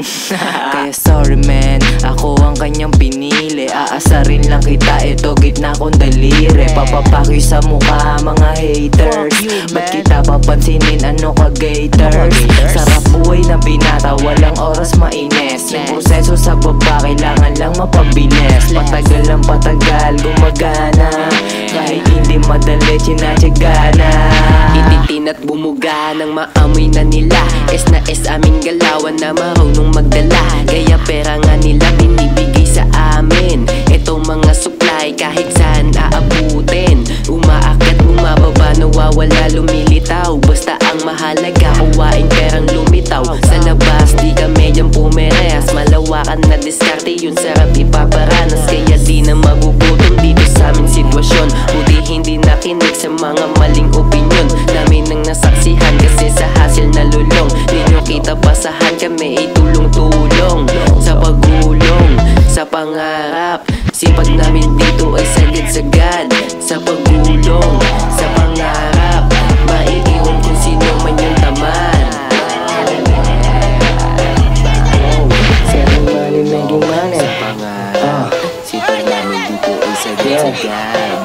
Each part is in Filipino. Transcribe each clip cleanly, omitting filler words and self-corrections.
Kaya sorry man, ako ang kanyang pinili. Aasarin lang kita, ito gitna kong daliri. Papapakyo sa mukha mga haters. Ba't kita papansinin, ano ka gators? Sarap buhay na binata, walang oras mainis. Yung proseso sa baba, kailangan lang mapabilis. Patagal lang patagal, gumagana. Kahit hindi madali, tinatyagana. Ititin at bumuga ng maamoy na nila. Es na es aming galawan na marunong magdala. Kaya pera nga nila binibigay sa amin. Itong mga supply kahit saan aabutin. Umaakyat, bumababa, nawawala, lumilitaw. Basta ang mahalaga, kuwain perang lumitaw. Sa labas, di kami dyan pumerehas. Malawakan na diskarte, yun sarap ipaparanas. Kaya di na magugutom dito sa aming sitwasyon. Buti hindi nakinig sa mga maling opinyon namin nang nasaksihan kasi sa hassle na lulong. Di nyo kita pasahan, kami ay tulong-tulong sa pagulong, sa pangarap. Sipag namin dito ay sagad-sagad sa pagulong, sa pangarap. Maiiwan kung sino man yung taman. Making money, making money. Sa pangarap, sipag namin dito ay sagad-sagad.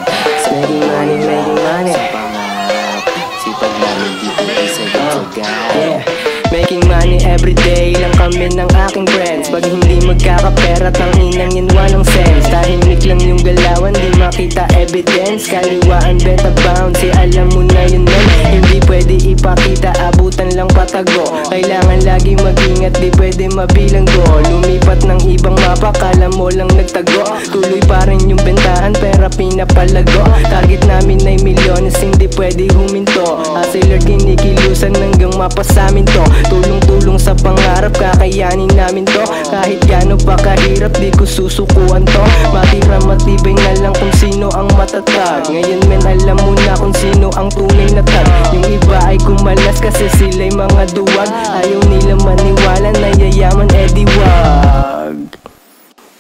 Making money, making money. Sa pangarap, sipag namin dito ay sagad-sagad. Making money everyday lang kami ng aking friends. Pag hindi magkakapera, tanginang yun walang sense. Tahimik lang yung galawan, di makita evidence. Kaliwaan, beta bounce, alam mo na yun man. Hindi pwede ipakita, abutan lang patago. Kailangan lagi mag-ingat, di pwede mabilang go. Lumipat ng ibang mapa, kala mo lang nagtago. Tuloy pa rin yung bentahan, pera pinapalago. Target namin ay milyones, hindi pwede huminto. Hustler kinikilusan hanggang mapasamin to. Tulong-tulong sa pangarap, kakayanin namin to. Kahit gaano pa kahirap, di ko susukuan to. Matira matibay na lang kung sino ang matatag. Ngayon men, alam mo na kung sino ang tunay na tag. Yung iba ay kumalas kasi sila'y mga duwag. Ayaw nila maniwala na yayaman, edi wag.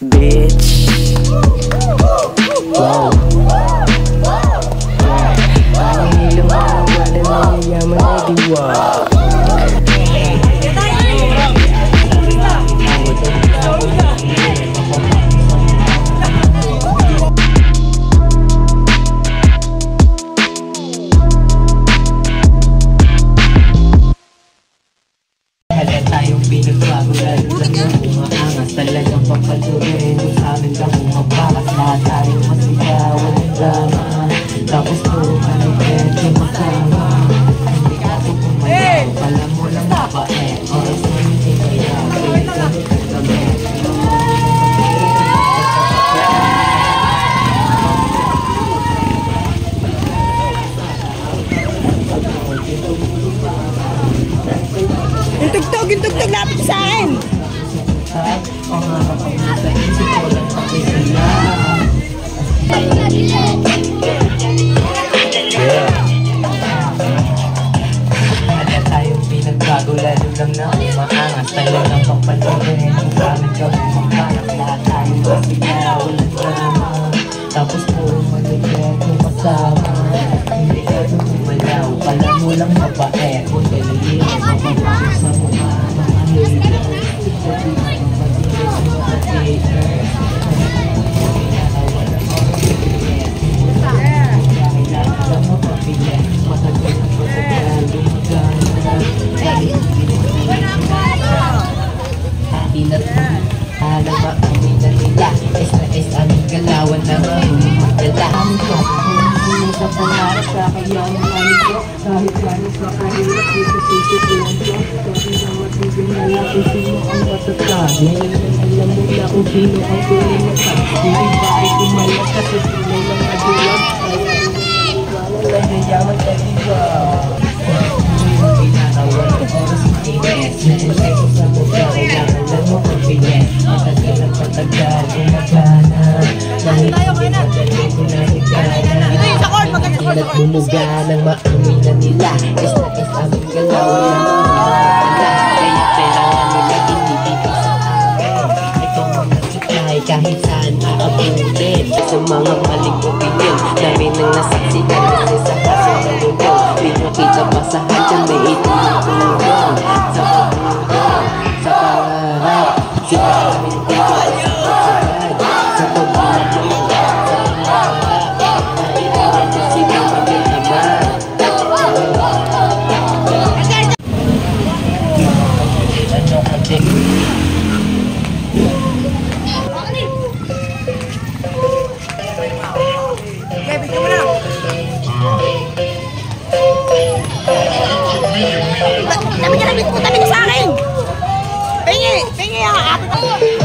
Bitch. Wow. Ayaw nila maniwala na yayaman, edi wag. Pinagbago lalo lang yung umaangas. Talagang papatuloy mo sa amin lang umabakas. Lahat tayo masigaw, walang drama. Tapos puro maligyan yung makama. Hindi ka ito kumalaw, pala mo lang mabait. Oras mo yung ikayaw, pinagbago ka kami. Yung tugtog, lapit sa akin! Ang harap ang nasa isip ko lang pakisila. Ada tayong pinagbago, lalo lang na umaangas. Talagang papatuloy mo sa amin ka bumakanap. Lahat tayong masigaw, walang drama. Tapos puro maligyan yung kasama. Hindi ka tumalaw, pala mo lang mabait. Kung dalili, mapapakit sa mukha ng haters. Sabi mo mapagigil sa mga haters. Kailangan lang mapapilyan. Matagal na patagal, gumagana. Dahil hindi mo pinag alam ba kami na nila. Es na es aming galawan na marunong magdala. Amin ko, hindi sa pangarap, kakayanin namin ko. Kahit gano'n sa kahirap, dito sisipin ko. Kasi na matibig na lang kung sino ang matatag. Ngayon alam mo na kung sino ang tunay na tag. Hindi ba ay kumalat kasi sila lang naduwag. Kaya rin ang yayaman sa iba. Ginagawa ng oras mainis. Yung proseso sa mukha, kailangan lang mo pagpilin. Matagal ang patagal, gumagana. Dahil hindi madali ko na higana. At bumuga ng maamoy na nila. Es na es aming galawan na mga kaya pera nga nila binibigay sa amin. Itong mga supply kahit saan aabutin. Sa mga maling opinion namin nang nasaksihan kasi sa kaso na lulong. Di nyo kita pasahan, kami itulong-tulong sa pagulong, sa pangarap. Sila namin dito ay sapat sa pagmamahal sa sila maging ama. Ano kasi Tabi niya sa akin! Pingi ha!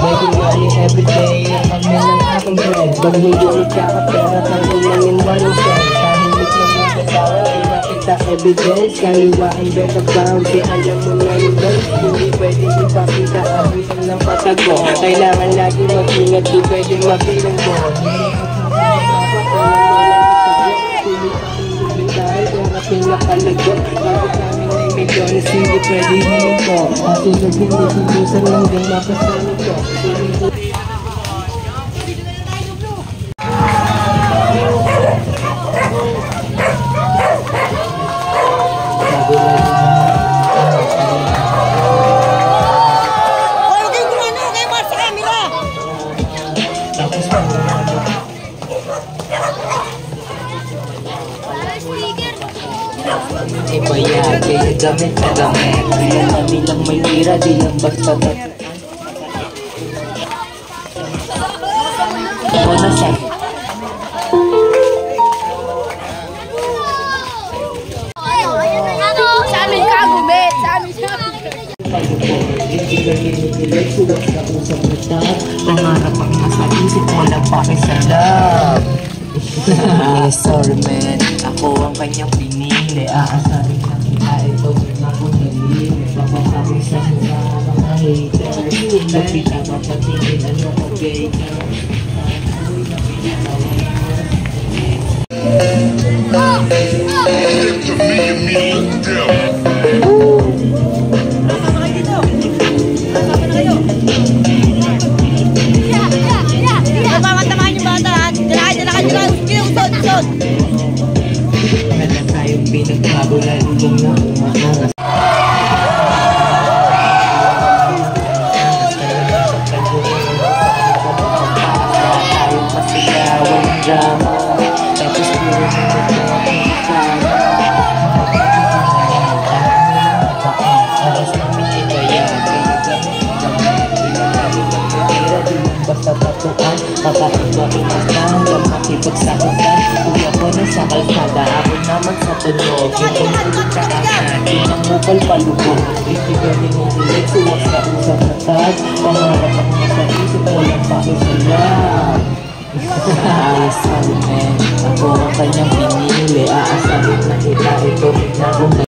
may kumani everyday ang kami ng aking friends. Pag hindi nagkakapera kang inangin walang sense. Tahimik na mga kasawa ay nakita evidence. Kaliwa ang beta bounty, alam mo na yung guys. Hindi pwedeng ipakita ang witang ng patago. Kailangan lagi mag-ingat, di pwedeng mapilang ko. Pinakalago, bakit namin ay milyones hindi pwede hiling ko. Kasi naging nasilusan lang din mapasanin ko. Huwag kayo gumano! Kayo mga sa camera! Tapos pa ibayag, kaya gamit na gamit. Kaya kami lang may tira, di lang basta o nasa Sa amin ka, bumit! Sa amin ka! pangarap ang nasa isip, walang pakisalam. Sorry man, ako ang kanyang pinili. Aasarin na kita, ito ako nalili. Papasabi sa mukha mga haters. Magpita mapatingin, ano ko gator. Napamatamaan yung bata ha! Dala! Usod! Wala tayong pinagbago, lalo kong nakuha. Tayong pasigawan drama. Tapos puro na nagkakasama. Alas namin ibayag, kaya gamit. Basta tatuan, papakibagin ang tanggal, makipagsakutan. Kuya ko na sa kalsada, ako naman sa tunog. Yung pagsulit sa akin, pinangupal palubog. Itigani mo ulit, suwak sa usap na tag. Pangarap ako na sa isip, walang pakisalam. Sorry man, ako ang kanyang pinili. Aasarin na kita, ito na